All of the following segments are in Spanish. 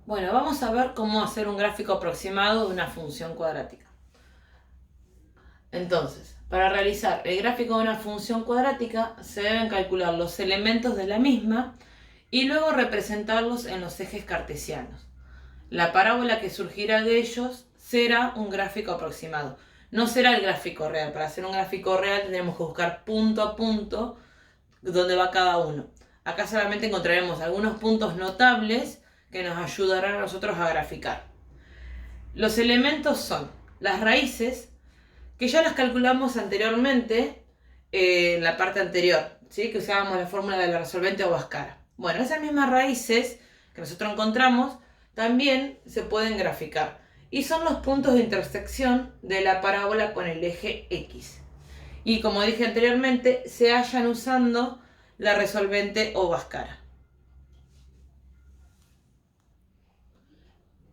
Bueno, vamos a ver cómo hacer un gráfico aproximado de una función cuadrática. Entonces, para realizar el gráfico de una función cuadrática se deben calcular los elementos de la misma y luego representarlos en los ejes cartesianos. La parábola que surgirá de ellos será un gráfico aproximado. No será el gráfico real. Para hacer un gráfico real tendremos que buscar punto a punto dónde va cada uno. Acá solamente encontraremos algunos puntos notables que nos ayudarán a nosotros a graficar. Los elementos son las raíces, que ya las calculamos anteriormente en la parte anterior, ¿sí? Que usábamos la fórmula de la resolvente o Bhaskara. Bueno, esas mismas raíces que nosotros encontramos también se pueden graficar y son los puntos de intersección de la parábola con el eje X. Y como dije anteriormente, se hallan usando la resolvente o Bhaskara.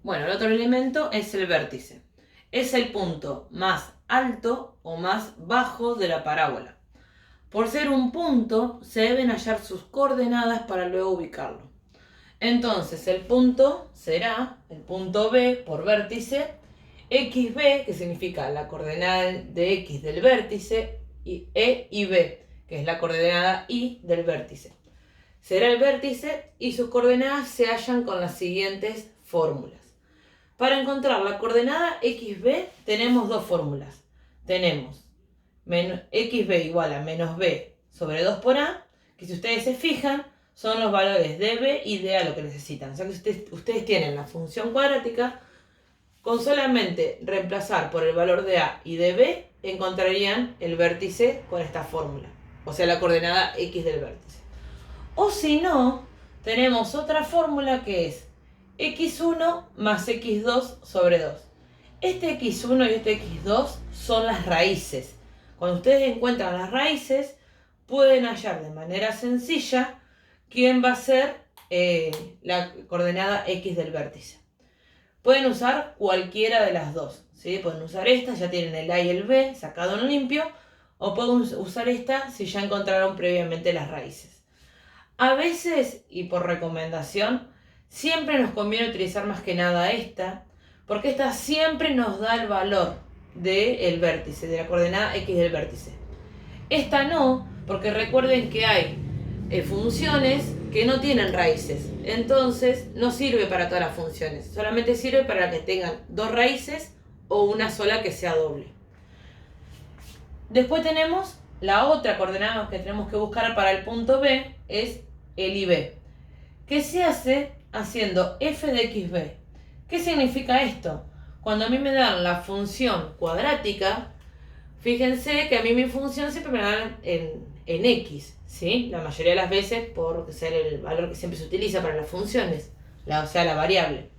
Bueno, el otro elemento es el vértice. Es el punto más alto o más bajo de la parábola. Por ser un punto, se deben hallar sus coordenadas para luego ubicarlo. Entonces, el punto será el punto B por vértice, XB, que significa la coordenada de X del vértice, y E y B, que es la coordenada Y del vértice. Será el vértice y sus coordenadas se hallan con las siguientes fórmulas. Para encontrar la coordenada XB tenemos dos fórmulas. Tenemos XB igual a menos B sobre 2 por A, que si ustedes se fijan son los valores de B y de A lo que necesitan. O sea que ustedes tienen la función cuadrática, con solamente reemplazar por el valor de A y de B encontrarían el vértice con esta fórmula. O sea, la coordenada X del vértice. O si no, tenemos otra fórmula que es x1 más x2 sobre 2. Este x1 y este x2 son las raíces. Cuando ustedes encuentran las raíces, pueden hallar de manera sencilla quién va a ser la coordenada x del vértice. Pueden usar cualquiera de las dos, ¿sí? Pueden usar esta, ya tienen el A y el B sacado en limpio, o pueden usar esta si ya encontraron previamente las raíces. A veces, y por recomendación, siempre nos conviene utilizar más que nada esta, porque esta siempre nos da el valor del vértice, de la coordenada X del vértice. Esta no, porque recuerden que hay funciones que no tienen raíces, entonces no sirve para todas las funciones, solamente sirve para que tengan dos raíces o una sola que sea doble. Después tenemos la otra coordenada que tenemos que buscar para el punto B, es el IB, que se hace haciendo f de xb. ¿Qué significa esto? Cuando a mí me dan la función cuadrática, fíjense que a mí mi función siempre me la dan en x, ¿sí? La mayoría de las veces por ser el valor que siempre se utiliza para las funciones, o sea, la variable.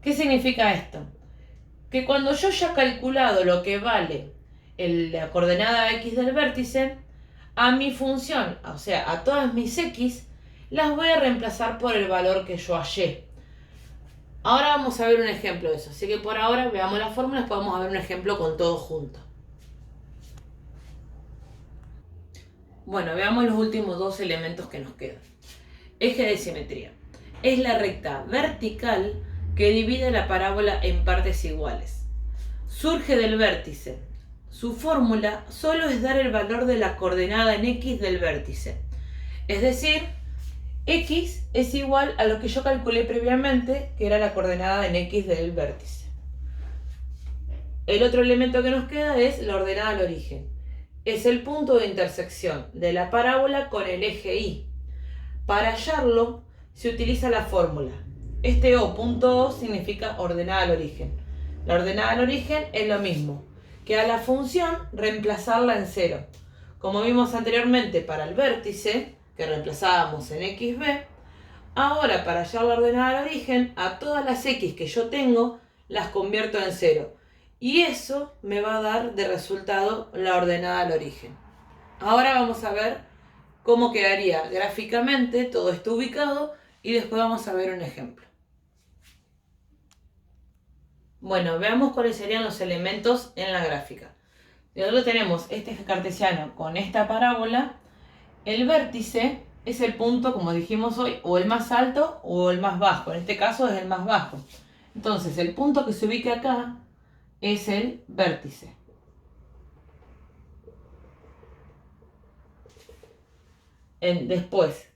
¿Qué significa esto? Que cuando yo ya he calculado lo que vale la coordenada x del vértice, a mi función, o sea, a todas mis x, las voy a reemplazar por el valor que yo hallé. Ahora vamos a ver un ejemplo de eso. Así que por ahora veamos las fórmulas, podemos ver un ejemplo con todo junto. Bueno, veamos los últimos dos elementos que nos quedan. Eje de simetría. Es la recta vertical que divide la parábola en partes iguales. Surge del vértice. Su fórmula solo es dar el valor de la coordenada en X del vértice. Es decir, X es igual a lo que yo calculé previamente, que era la coordenada en X del vértice. El otro elemento que nos queda es la ordenada al origen. Es el punto de intersección de la parábola con el eje Y. Para hallarlo se utiliza la fórmula. Este O, punto O, significa ordenada al origen. La ordenada al origen es lo mismo que a la función reemplazarla en 0. Como vimos anteriormente para el vértice, que reemplazábamos en XB, ahora para hallar la ordenada al origen, a todas las X que yo tengo, las convierto en 0. Y eso me va a dar de resultado la ordenada al origen. Ahora vamos a ver cómo quedaría gráficamente todo esto ubicado y después vamos a ver un ejemplo. Bueno, veamos cuáles serían los elementos en la gráfica. Nosotros tenemos este eje cartesiano con esta parábola. El vértice es el punto, como dijimos hoy, o el más alto o el más bajo. En este caso es el más bajo. Entonces, el punto que se ubica acá es el vértice. Después,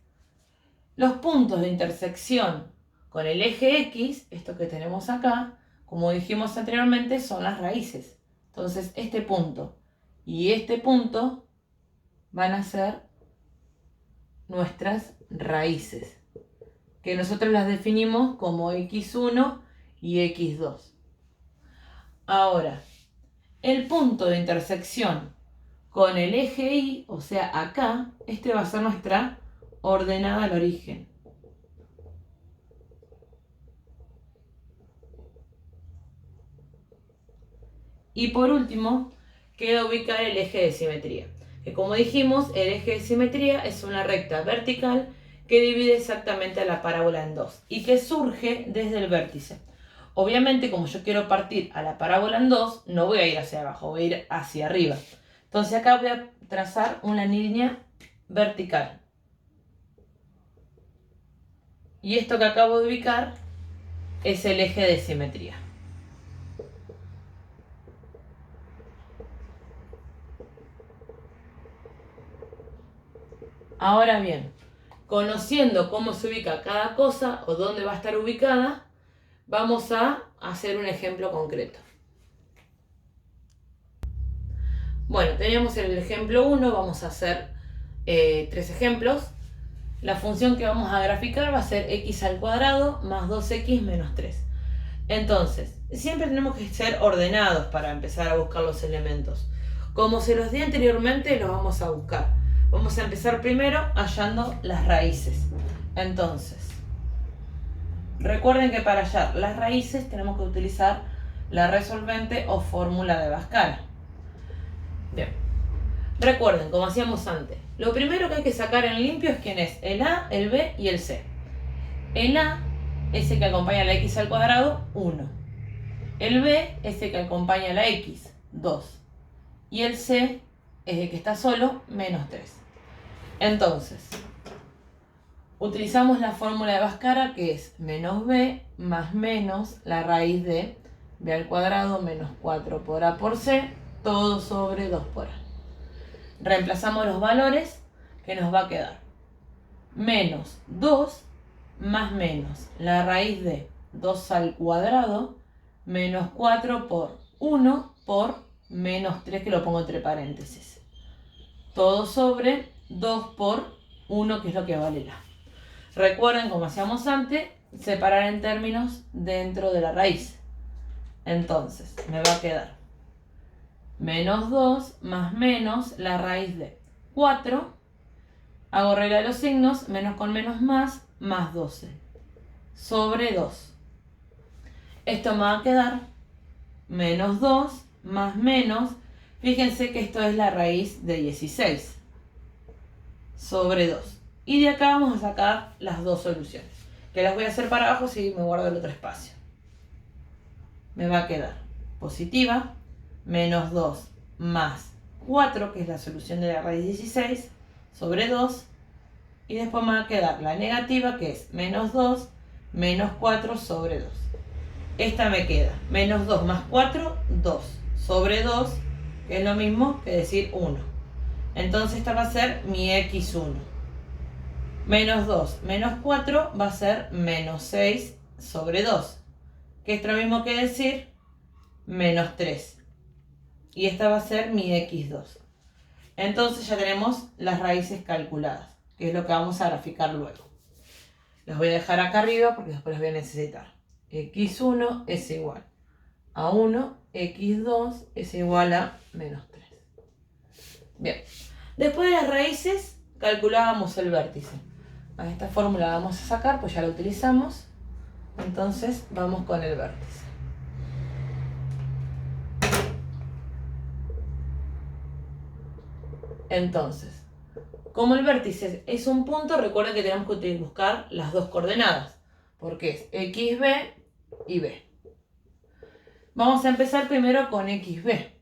los puntos de intersección con el eje X, esto que tenemos acá, como dijimos anteriormente, son las raíces. Entonces, este punto y este punto van a ser nuestras raíces, que nosotros las definimos como x1 y x2. Ahora, el punto de intersección con el eje Y, o sea acá, este va a ser nuestra ordenada al origen. Y por último, queda ubicar el eje de simetría, que como dijimos, el eje de simetría es una recta vertical que divide exactamente a la parábola en dos y que surge desde el vértice. Obviamente, como yo quiero partir a la parábola en dos, no voy a ir hacia abajo, voy a ir hacia arriba. Entonces acá voy a trazar una línea vertical. Y esto que acabo de ubicar es el eje de simetría. Ahora bien, conociendo cómo se ubica cada cosa o dónde va a estar ubicada, vamos a hacer un ejemplo concreto. Bueno, tenemos el ejemplo 1, vamos a hacer 3 ejemplos. La función que vamos a graficar va a ser x al cuadrado más 2x menos 3. Entonces, siempre tenemos que ser ordenados para empezar a buscar los elementos. Como se los di anteriormente, los vamos a buscar. Vamos a empezar primero hallando las raíces. Entonces, recuerden que para hallar las raíces tenemos que utilizar la resolvente o fórmula de Bhaskara. Bien, recuerden, como hacíamos antes, lo primero que hay que sacar en limpio es quién es el A, el B y el C. El A es el que acompaña a la x al cuadrado, 1. El B es el que acompaña a la x, 2. Y el C es el que está solo, menos 3. Entonces, utilizamos la fórmula de Bhaskara, que es menos b más menos la raíz de b al cuadrado menos 4 por a por c, todo sobre 2 por a. Reemplazamos los valores, que nos va a quedar menos 2 más menos la raíz de 2 al cuadrado menos 4 por 1 por menos 3, que lo pongo entre paréntesis. Todo sobre 2 por 1, que es lo que vale la. Recuerden, como hacíamos antes, separar en términos dentro de la raíz. Entonces, me va a quedar menos 2 más menos la raíz de 4. Hago regla de los signos, menos con menos más 12. Sobre 2. Esto me va a quedar menos 2 más menos. Fíjense que esto es la raíz de 16. Sobre 2. Y de acá vamos a sacar las dos soluciones, que las voy a hacer para abajo si me guardo el otro espacio. Me va a quedar positiva, menos 2 más 4, que es la solución de la raíz 16, sobre 2. Y después me va a quedar la negativa, que es menos 2 menos 4 sobre 2. Esta me queda menos 2 más 4, 2 sobre 2, que es lo mismo que decir 1. Entonces esta va a ser mi x1. Menos 2 menos 4 va a ser menos 6 sobre 2, que es lo mismo que decir menos 3. Y esta va a ser mi x2. Entonces ya tenemos las raíces calculadas, que es lo que vamos a graficar luego. Las voy a dejar acá arriba porque después las voy a necesitar. x1 es igual a 1, x2 es igual a menos 3. Bien, después de las raíces calculábamos el vértice. A esta fórmula la vamos a sacar, pues ya la utilizamos. Entonces vamos con el vértice. Entonces, como el vértice es un punto, recuerden que tenemos que buscar las dos coordenadas, porque es xb y b. Vamos a empezar primero con xb.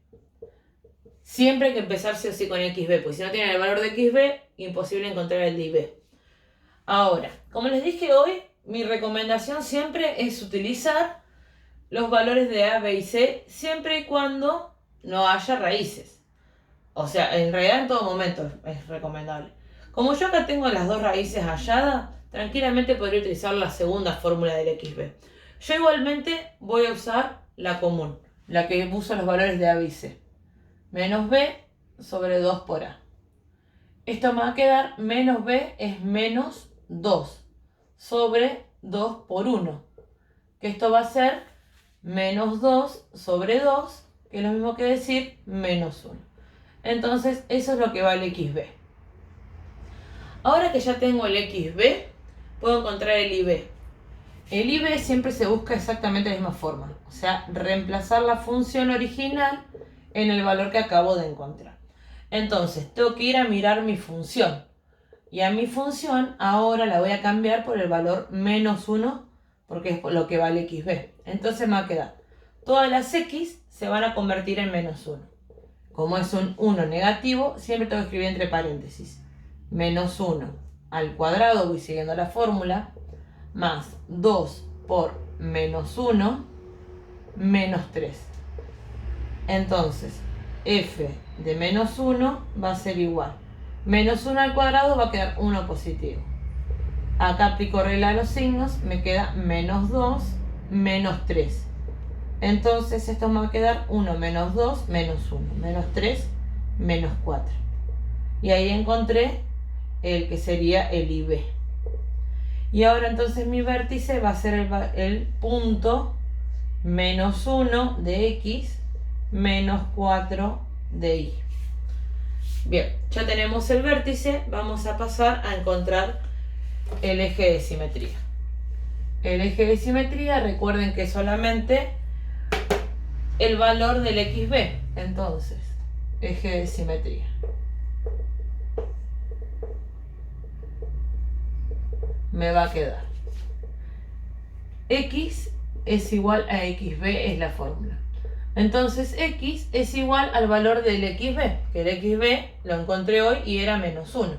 Siempre hay que empezar sí o sí con xb, porque si no tienen el valor de xb, imposible encontrar el de ib. Ahora, como les dije hoy, mi recomendación siempre es utilizar los valores de A, B y C siempre y cuando no haya raíces. O sea, en realidad en todo momento es recomendable. Como yo acá tengo las dos raíces halladas, tranquilamente podría utilizar la segunda fórmula del XB. Yo igualmente voy a usar la común, la que usa los valores de A, B y C. Menos B sobre 2 por A. Esto me va a quedar menos B es menos 2 sobre 2 por 1. Que esto va a ser menos 2 sobre 2, que es lo mismo que decir menos 1. Entonces eso es lo que va el XB. Ahora que ya tengo el XB, puedo encontrar el IB. El IB siempre se busca exactamente de la misma forma. O sea, reemplazar la función original en el valor que acabo de encontrar. Entonces, tengo que ir a mirar mi función. Y a mi función ahora la voy a cambiar por el valor menos 1, porque es lo que vale XB. Entonces me va a quedar, todas las X se van a convertir en menos 1. Como es un 1 negativo, siempre tengo que escribir entre paréntesis. Menos 1 al cuadrado, voy siguiendo la fórmula, más 2 por menos 1, menos 3. Entonces, f de menos 1 va a ser igual. Menos 1 al cuadrado va a quedar 1 positivo. Acá aplico regla de los signos, me queda menos 2, menos 3. Entonces esto me va a quedar 1 menos 2, menos 1, menos 3, menos 4. Y ahí encontré el que sería el IB. Y ahora entonces mi vértice va a ser el punto menos 1 de X menos 4 de Y. Bien, ya tenemos el vértice, vamos a pasar a encontrar el eje de simetría. El eje de simetría, recuerden que es solamente el valor del XB. Entonces, eje de simetría. Me va a quedar X es igual a XB, es la fórmula. Entonces X es igual al valor del XB, que el XB lo encontré hoy y era menos 1.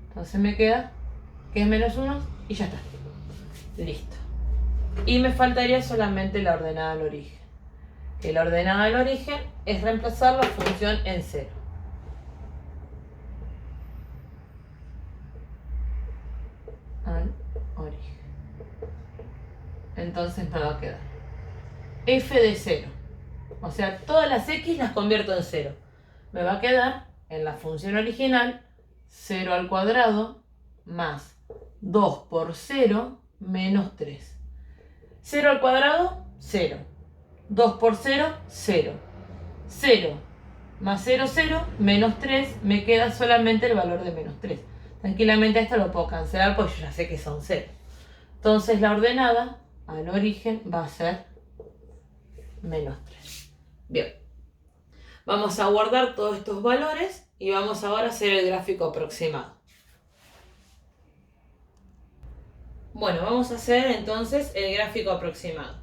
Entonces me queda que es menos 1 y ya está. Listo. Y me faltaría solamente la ordenada al origen. Que la ordenada al origen es reemplazar la función en 0. Al origen. Entonces me va a quedar f de 0. O sea, todas las x las convierto en 0. Me va a quedar en la función original 0 al cuadrado más 2 por 0 menos 3. 0 al cuadrado, 0. 2 por 0, 0. 0 más 0, 0, menos 3, me queda solamente el valor de menos 3. Tranquilamente esto lo puedo cancelar porque yo ya sé que son 0. Entonces la ordenada al origen va a ser menos 3. Bien. Vamos a guardar todos estos valores y vamos ahora a hacer el gráfico aproximado. Bueno, vamos a hacer entonces el gráfico aproximado.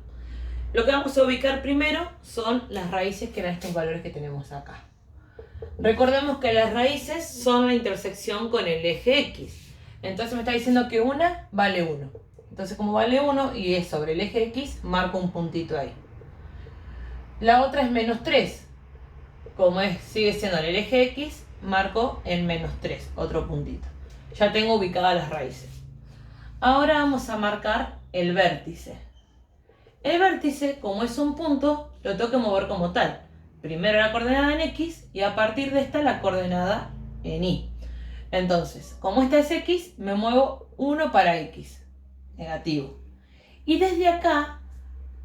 Lo que vamos a ubicar primero son las raíces que eran estos valores que tenemos acá. Recordemos que las raíces son la intersección con el eje X. Entonces me está diciendo que una vale 1. Entonces como vale 1 y es sobre el eje X, marco un puntito ahí. La otra es menos 3. Como sigue siendo en el eje X, marco en menos 3, otro puntito. Ya tengo ubicadas las raíces. Ahora vamos a marcar el vértice. El vértice, como es un punto, lo tengo que mover como tal. Primero la coordenada en X y a partir de esta la coordenada en Y. Entonces, como esta es X, me muevo 1 para X, negativo. Y desde acá,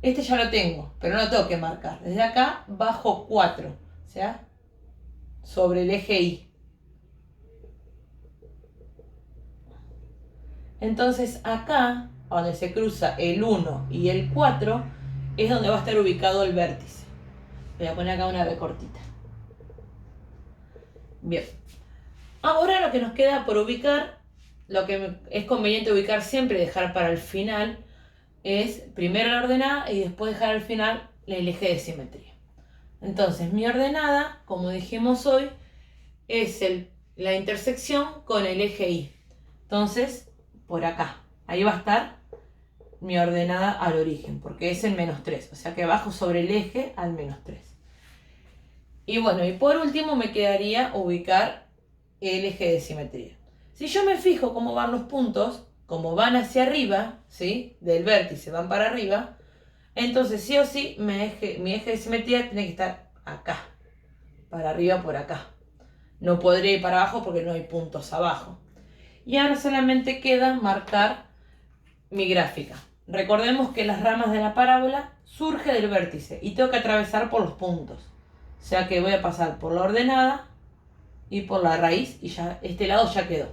este ya lo tengo, pero no lo tengo que marcar. Desde acá bajo 4, o sea, sobre el eje Y. Entonces acá, donde se cruza el 1 y el 4, es donde va a estar ubicado el vértice. Voy a poner acá una B cortita. Bien. Ahora lo que nos queda por ubicar, lo que es conveniente ubicar siempre y dejar para el final, es primero la ordenada y después dejar al final el eje de simetría. Entonces mi ordenada, como dijimos hoy, es la intersección con el eje Y. Entonces por acá. Ahí va a estar mi ordenada al origen, porque es el menos 3. O sea que bajo sobre el eje al menos 3. Y bueno, y por último me quedaría ubicar el eje de simetría. Si yo me fijo cómo van los puntos, como van hacia arriba, ¿sí? Del vértice van para arriba, entonces sí o sí mi eje de simetría tiene que estar acá, para arriba por acá. No podré ir para abajo porque no hay puntos abajo. Y ahora solamente queda marcar mi gráfica. Recordemos que las ramas de la parábola surgen del vértice y tengo que atravesar por los puntos. O sea que voy a pasar por la ordenada y por la raíz y ya este lado ya quedó.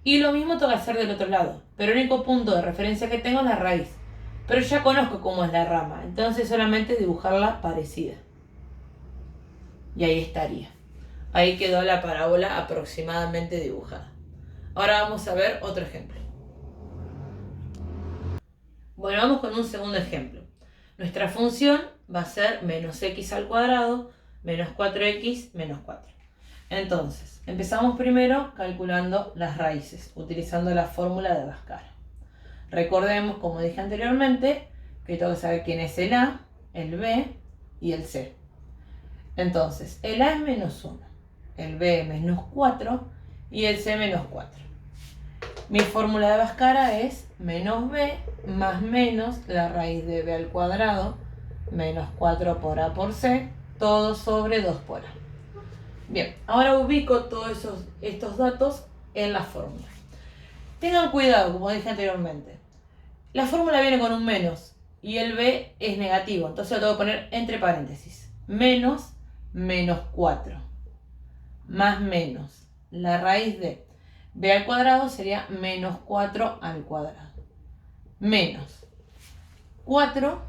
Y lo mismo tengo que hacer del otro lado. Pero el único punto de referencia que tengo es la raíz. Pero ya conozco cómo es la rama. Entonces solamente dibujarla parecida. Y ahí estaría. Ahí quedó la parábola aproximadamente dibujada. Ahora vamos a ver otro ejemplo. Bueno, vamos con un segundo ejemplo. Nuestra función va a ser menos x al cuadrado menos 4x menos 4. Entonces, empezamos primero calculando las raíces, utilizando la fórmula de Bhaskara. Recordemos, como dije anteriormente, que tengo que saber quién es el a, el b y el c. Entonces, el a es menos 1, el b menos 4 y el c menos 4. Mi fórmula de Bhaskara es menos b más menos la raíz de b al cuadrado menos 4 por a por c, todo sobre 2 por a. Bien, ahora ubico todos estos datos en la fórmula. Tengan cuidado, como dije anteriormente. La fórmula viene con un menos y el b es negativo, entonces lo tengo que poner entre paréntesis. Menos 4 más menos la raíz de b al cuadrado sería menos 4 al cuadrado. Menos 4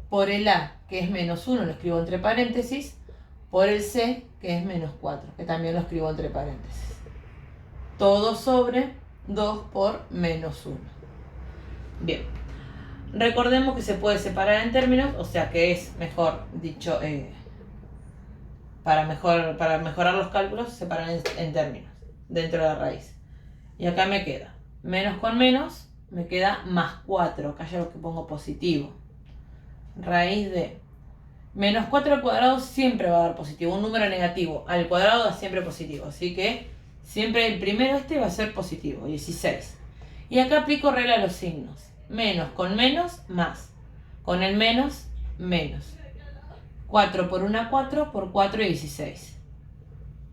por el a, que es menos 1, lo escribo entre paréntesis, por el c, que es menos 4, que también lo escribo entre paréntesis. Todo sobre 2 por menos 1. Bien. Recordemos que se puede separar en términos, o sea que es mejor dicho, para mejorar los cálculos, separar en términos, dentro de la raíz. Y acá me queda menos con menos, me queda más 4, acá ya lo que pongo positivo. Raíz de menos 4 al cuadrado siempre va a dar positivo, un número negativo al cuadrado da siempre positivo, así que siempre el primero va a ser positivo, 16. Y acá aplico regla de los signos, menos con menos, más, con el menos, menos. 4 por 1, 4, por 4, 16.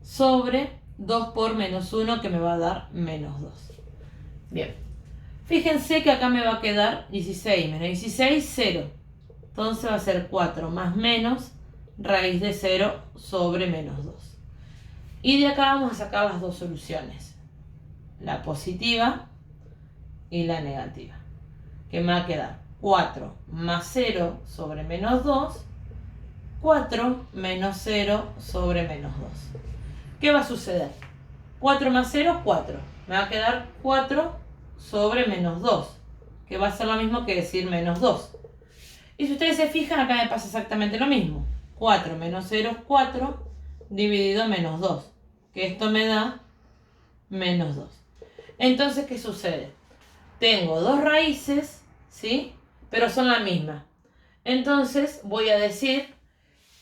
Sobre 2 por menos 1, que me va a dar menos 2. Bien, fíjense que acá me va a quedar 16 menos 16, 0. Entonces va a ser 4 más menos raíz de 0 sobre menos 2. Y de acá vamos a sacar las dos soluciones. La positiva y la negativa. Que me va a quedar 4 más 0 sobre menos 2. 4 menos 0 sobre menos 2. ¿Qué va a suceder? 4 más 0, 4. Me va a quedar 4 sobre menos 2. Que va a ser lo mismo que decir menos 2. Y si ustedes se fijan, acá me pasa exactamente lo mismo. 4 menos 0 es 4 dividido menos 2. Que esto me da menos 2. Entonces, ¿qué sucede? Tengo dos raíces, ¿sí? Pero son la misma. Entonces, voy a decir,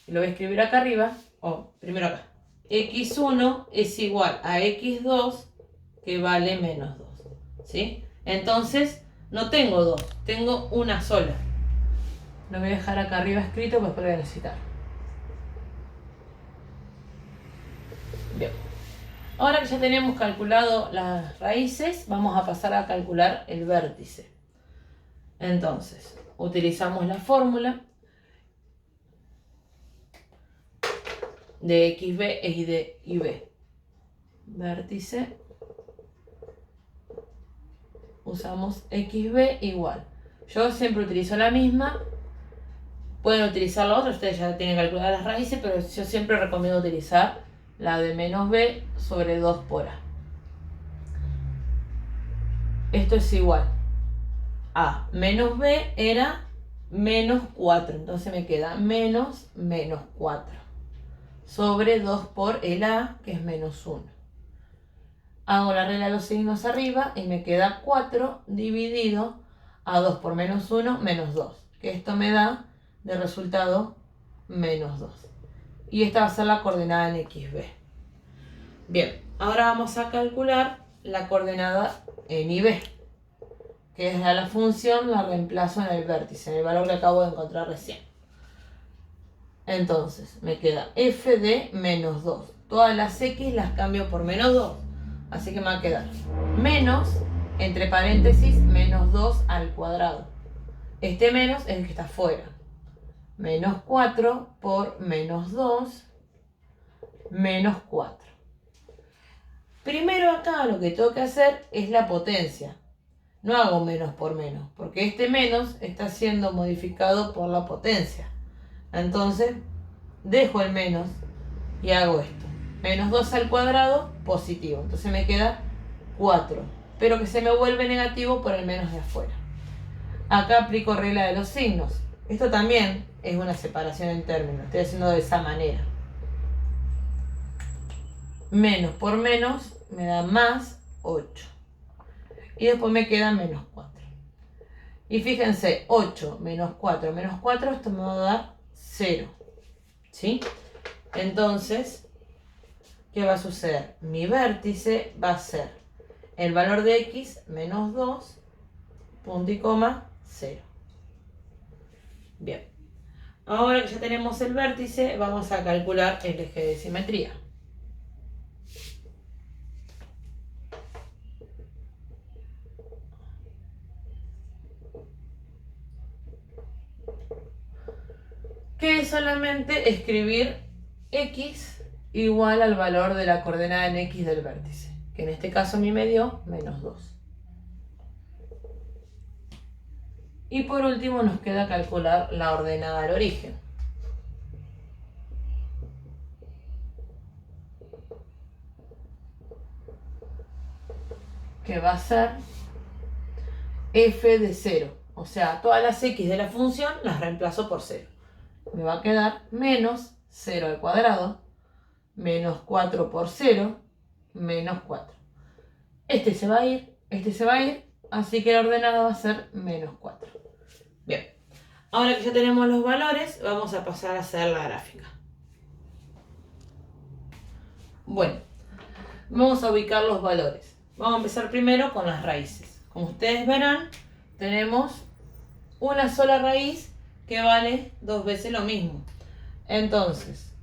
y lo voy a escribir acá arriba, o primero acá. x1 es igual a x2 que vale menos 2. ¿Sí? Entonces, no tengo dos, tengo una sola. Lo voy a dejar acá arriba escrito, pues después lo voy a necesitar. Bien. Ahora que ya tenemos calculado las raíces, vamos a pasar a calcular el vértice. Entonces, utilizamos la fórmula de xb y de ib. Vértice. Usamos xb igual. Yo siempre utilizo la misma. Pueden utilizar la otra, ustedes ya tienen calculadas las raíces, pero yo siempre recomiendo utilizar la de menos b sobre 2 por a. Esto es igual a menos b era menos 4, entonces me queda menos 4 sobre 2 por el a, que es menos 1. Hago la regla de los signos arriba y me queda 4 dividido a 2 por menos 1, menos 2. Que esto me da de resultado menos 2. Y esta va a ser la coordenada en XB. Bien, ahora vamos a calcular la coordenada en YB, que es la función, la reemplazo en el vértice, en el valor que acabo de encontrar recién. Entonces, me queda f de menos 2. Todas las x las cambio por menos 2. Así que me va a quedar menos, entre paréntesis, menos 2 al cuadrado. Este menos es el que está afuera. Menos 4 por menos 2, menos 4. Primero acá lo que tengo que hacer es la potencia. No hago menos por menos, porque este menos está siendo modificado por la potencia. Entonces, dejo el menos y hago esto. Menos 2 al cuadrado, positivo. Entonces me queda 4, pero que se me vuelve negativo por el menos de afuera. Acá aplico regla de los signos. Esto también es una separación en términos. Estoy haciendo de esa manera. Menos por menos me da más 8. Y después me queda menos 4. Y fíjense, 8 menos 4 menos 4, esto me va a dar 0. ¿Sí? Entonces, ¿qué va a suceder? Mi vértice va a ser el valor de x menos 2, punto y coma, 0. Bien. Ahora que ya tenemos el vértice, vamos a calcular el eje de simetría. Que es solamente escribir x igual al valor de la coordenada en x del vértice, que en este caso a mí me dio menos 2. Y por último nos queda calcular la ordenada del origen. Que va a ser f de 0. O sea, todas las x de la función las reemplazo por 0. Me va a quedar menos 0 al cuadrado, menos 4 por 0, menos 4. Este se va a ir, este se va a ir, así que la ordenada va a ser menos 4. Bien, ahora que ya tenemos los valores, vamos a pasar a hacer la gráfica. Bueno, vamos a ubicar los valores. Vamos a empezar primero con las raíces. Como ustedes verán, tenemos una sola raíz que vale 2 veces lo mismo. Entonces,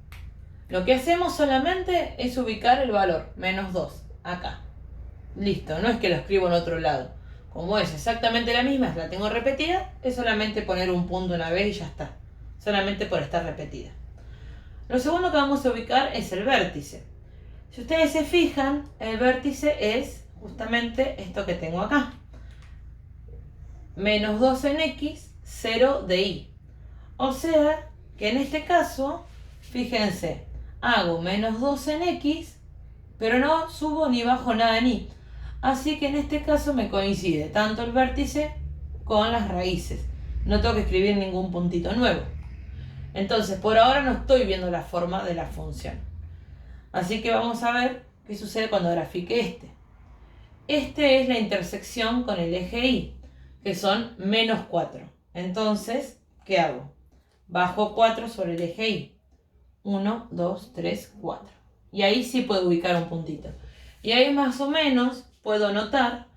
lo que hacemos solamente es ubicar el valor, menos 2, acá. Listo, no es que lo escribo en otro lado. Como es exactamente la misma, la tengo repetida, es solamente poner un punto una vez y ya está. Solamente por estar repetida. Lo segundo que vamos a ubicar es el vértice. Si ustedes se fijan, el vértice es justamente esto que tengo acá. Menos 2 en x, 0 de y. O sea, que en este caso, fíjense, hago menos 2 en x, pero no subo ni bajo nada en y. Así que en este caso me coincide tanto el vértice con las raíces. No tengo que escribir ningún puntito nuevo. Entonces, por ahora no estoy viendo la forma de la función. Así que vamos a ver qué sucede cuando grafique este. Este es la intersección con el eje y, que son menos 4. Entonces, ¿qué hago? Bajo 4 sobre el eje y. 1, 2, 3, 4. Y ahí sí puedo ubicar un puntito. Y ahí más o menos puedo notar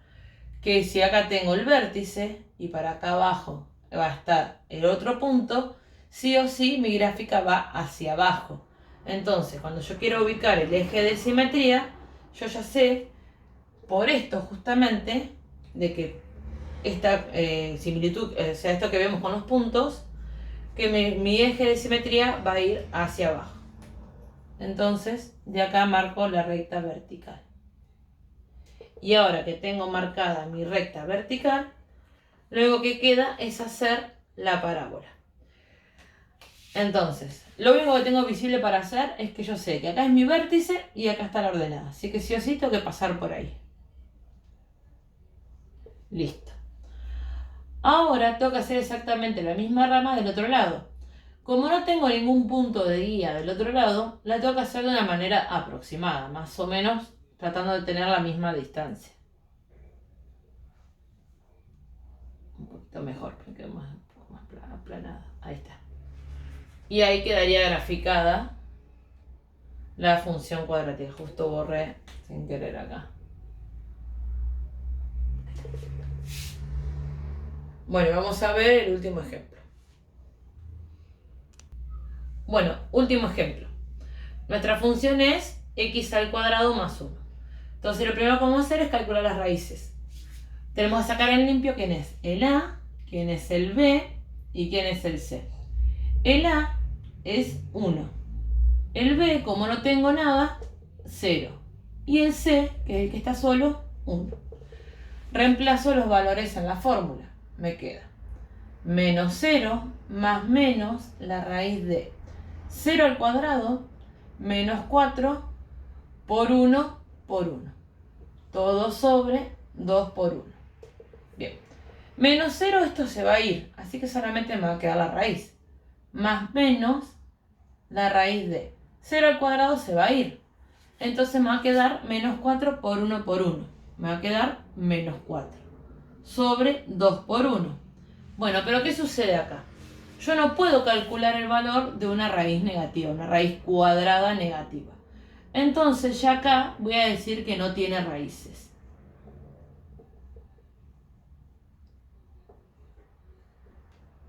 que si acá tengo el vértice y para acá abajo va a estar el otro punto, sí o sí mi gráfica va hacia abajo. Entonces, cuando yo quiero ubicar el eje de simetría, yo ya sé, por esto justamente, de que esta similitud, o sea, esto que vemos con los puntos, que mi eje de simetría va a ir hacia abajo. Entonces, de acá marco la recta vertical. Y ahora que tengo marcada mi recta vertical, luego que queda es hacer la parábola. Entonces, lo único que tengo visible para hacer es que yo sé que acá es mi vértice y acá está la ordenada. Así que sí o sí tengo que pasar por ahí. Listo. Ahora tengo que hacer exactamente la misma rama del otro lado. Como no tengo ningún punto de guía del otro lado, la tengo que hacer de una manera aproximada. Más o menos tratando de tener la misma distancia. Un poquito mejor, porque un poco más aplanada. Ahí está. Y ahí quedaría graficada la función cuadrática. Justo borré sin querer acá. Bueno, vamos a ver el último ejemplo. Bueno, último ejemplo. Nuestra función es x al cuadrado más 1. Entonces lo primero que vamos a hacer es calcular las raíces. Tenemos que sacar en limpio quién es el a, quién es el b y quién es el c. El a es 1. El b, como no tengo nada, 0. Y el c, que es el que está solo, 1. Reemplazo los valores en la fórmula. Me queda menos 0 más menos la raíz de 0 al cuadrado menos 4 por 1 por 1. Todo sobre 2 por 1. Bien. Menos 0 esto se va a ir, así que solamente me va a quedar la raíz. Más menos la raíz de 0 al cuadrado se va a ir. Entonces me va a quedar menos 4 por 1 por 1. Me va a quedar menos 4 sobre 2 por 1. Bueno, pero ¿qué sucede acá? Yo no puedo calcular el valor de una raíz negativa, una raíz cuadrada negativa. Entonces ya acá voy a decir que no tiene raíces.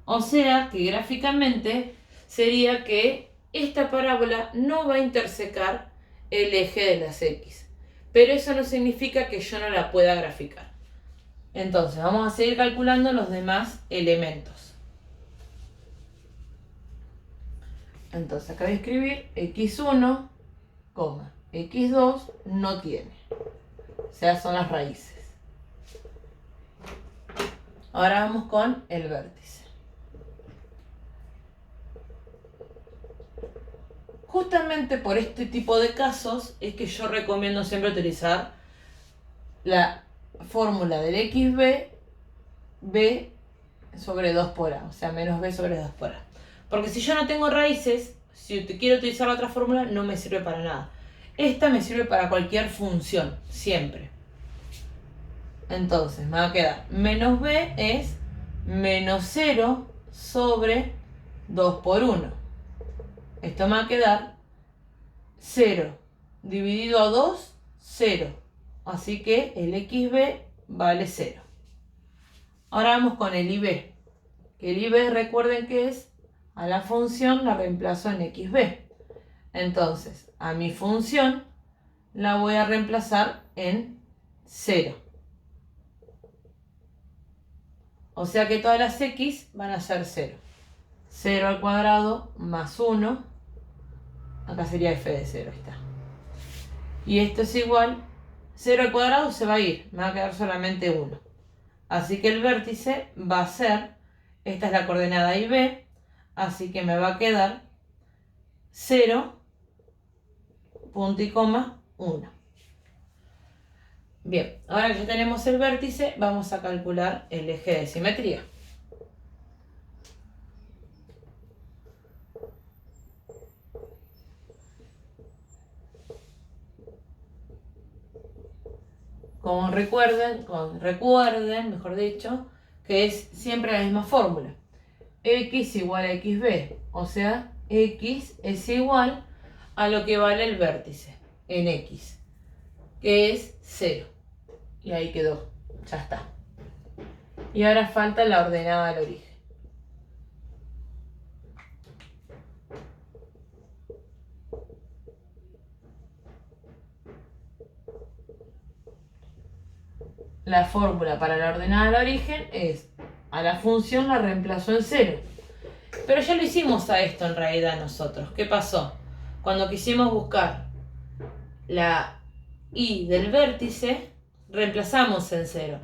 O sea que gráficamente sería que esta parábola no va a intersecar el eje de las X. Pero eso no significa que yo no la pueda graficar. Entonces vamos a seguir calculando los demás elementos. Entonces acá voy a escribir x1, x2 no tiene. O sea, son las raíces. Ahora vamos con el vértice. Justamente por este tipo de casos es que yo recomiendo siempre utilizar la fórmula del xb, b sobre 2 por a, o sea, menos b sobre 2 por a. Porque si yo no tengo raíces, si quiero utilizar la otra fórmula, no me sirve para nada. Esta me sirve para cualquier función, siempre. Entonces, me va a quedar menos b es menos 0 sobre 2 por 1. Esto me va a quedar 0 dividido a 2, 0. Así que el xb vale 0. Ahora vamos con el ib. Que el ib, recuerden que es a la función la reemplazo en xb. Entonces, a mi función la voy a reemplazar en 0. O sea que todas las x van a ser 0. 0 al cuadrado más 1. Acá sería f de 0, ahí está. Y esto es igual, 0 al cuadrado se va a ir, me va a quedar solamente 1. Así que el vértice va a ser, esta es la coordenada ib, así que me va a quedar 0, punto y coma, 1. Bien, ahora que ya tenemos el vértice, vamos a calcular el eje de simetría. Como recuerden, mejor dicho, que es siempre la misma fórmula. X igual a xb, o sea, x es igual a lo que vale el vértice en x, que es 0. Y ahí quedó, ya está. Y ahora falta la ordenada del origen. La fórmula para la ordenada del origen es, a la función la reemplazó en 0. Pero ya lo hicimos a esto en realidad nosotros. ¿Qué pasó? Cuando quisimos buscar la y del vértice, reemplazamos en 0.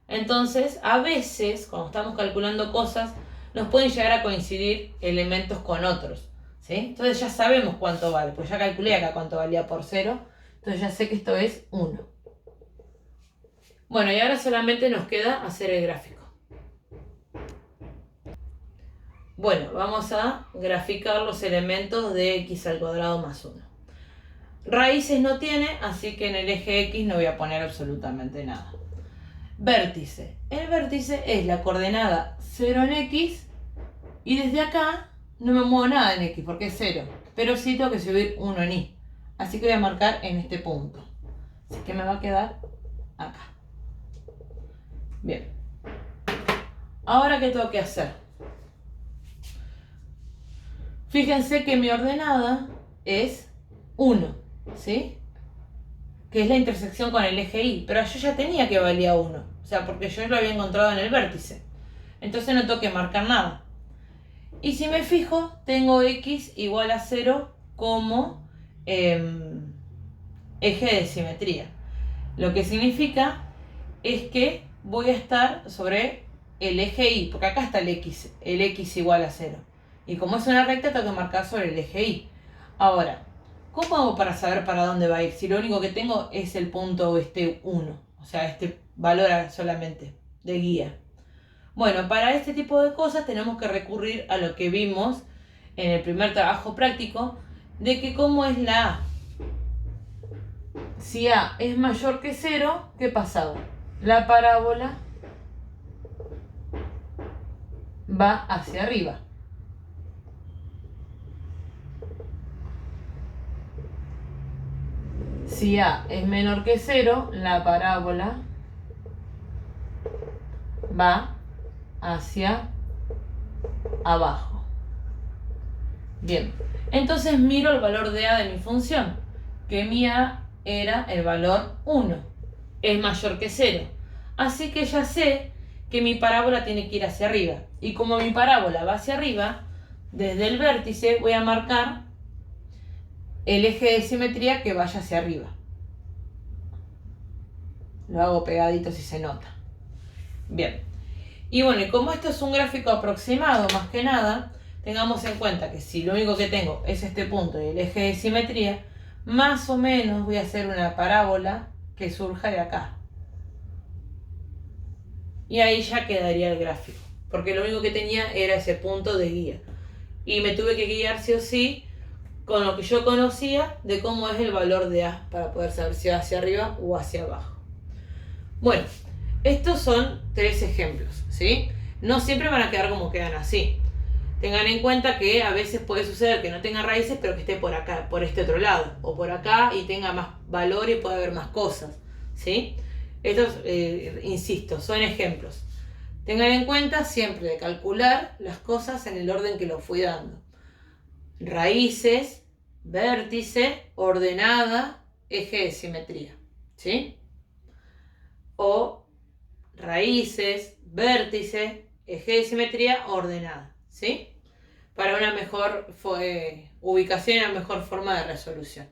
Entonces, a veces, cuando estamos calculando cosas, nos pueden llegar a coincidir elementos con otros, ¿sí? Entonces ya sabemos cuánto vale, pues ya calculé acá cuánto valía por 0. Entonces ya sé que esto es 1. Bueno, y ahora solamente nos queda hacer el gráfico. Bueno, vamos a graficar los elementos de x al cuadrado más 1. Raíces no tiene, así que en el eje X no voy a poner absolutamente nada. Vértice. El vértice es la coordenada 0 en X y desde acá no me muevo nada en X porque es 0. Pero sí tengo que subir 1 en Y. Así que voy a marcar en este punto. Así que me va a quedar acá. Bien. Ahora, ¿qué tengo que hacer? Fíjense que mi ordenada es 1, ¿sí? Que es la intersección con el eje Y. Pero yo ya tenía que valía 1. O sea, porque yo lo había encontrado en el vértice. Entonces no tengo que marcar nada. Y si me fijo, tengo X igual a 0 como eje de simetría. Lo que significa es que voy a estar sobre el eje Y, porque acá está el X igual a 0. Y como es una recta, tengo que marcar sobre el eje Y. Ahora, ¿cómo hago para saber para dónde va a ir? Si lo único que tengo es el punto 1, o sea, este valor solamente de guía. Bueno, para este tipo de cosas tenemos que recurrir a lo que vimos en el primer trabajo práctico, de que cómo es la A. Si A es mayor que 0, ¿qué pasaba? La parábola va hacia arriba. Si A es menor que 0, la parábola va hacia abajo. Bien, entonces miro el valor de A de mi función, que mi A era el valor 1, es mayor que 0. Así que ya sé que mi parábola tiene que ir hacia arriba. Y como mi parábola va hacia arriba, desde el vértice voy a marcar el eje de simetría que vaya hacia arriba. Lo hago pegadito si se nota. Bien. Y bueno, y como esto es un gráfico aproximado más que nada, tengamos en cuenta que si lo único que tengo es este punto y el eje de simetría, más o menos voy a hacer una parábola que surja de acá. Y ahí ya quedaría el gráfico, porque lo único que tenía era ese punto de guía. Y me tuve que guiar sí o sí con lo que yo conocía de cómo es el valor de A, para poder saber si va hacia arriba o hacia abajo. Bueno, estos son 3 ejemplos, ¿sí? No siempre van a quedar como quedan así. Tengan en cuenta que a veces puede suceder que no tenga raíces, pero que esté por acá, por este otro lado, o por acá y tenga más valor y pueda haber más cosas, ¿sí? Estos, insisto, son ejemplos. Tengan en cuenta siempre de calcular las cosas en el orden que lo fui dando. Raíces, vértice, ordenada, eje de simetría, ¿sí? O raíces, vértice, eje de simetría, ordenada, ¿sí? Para una mejor ubicación y una mejor forma de resolución.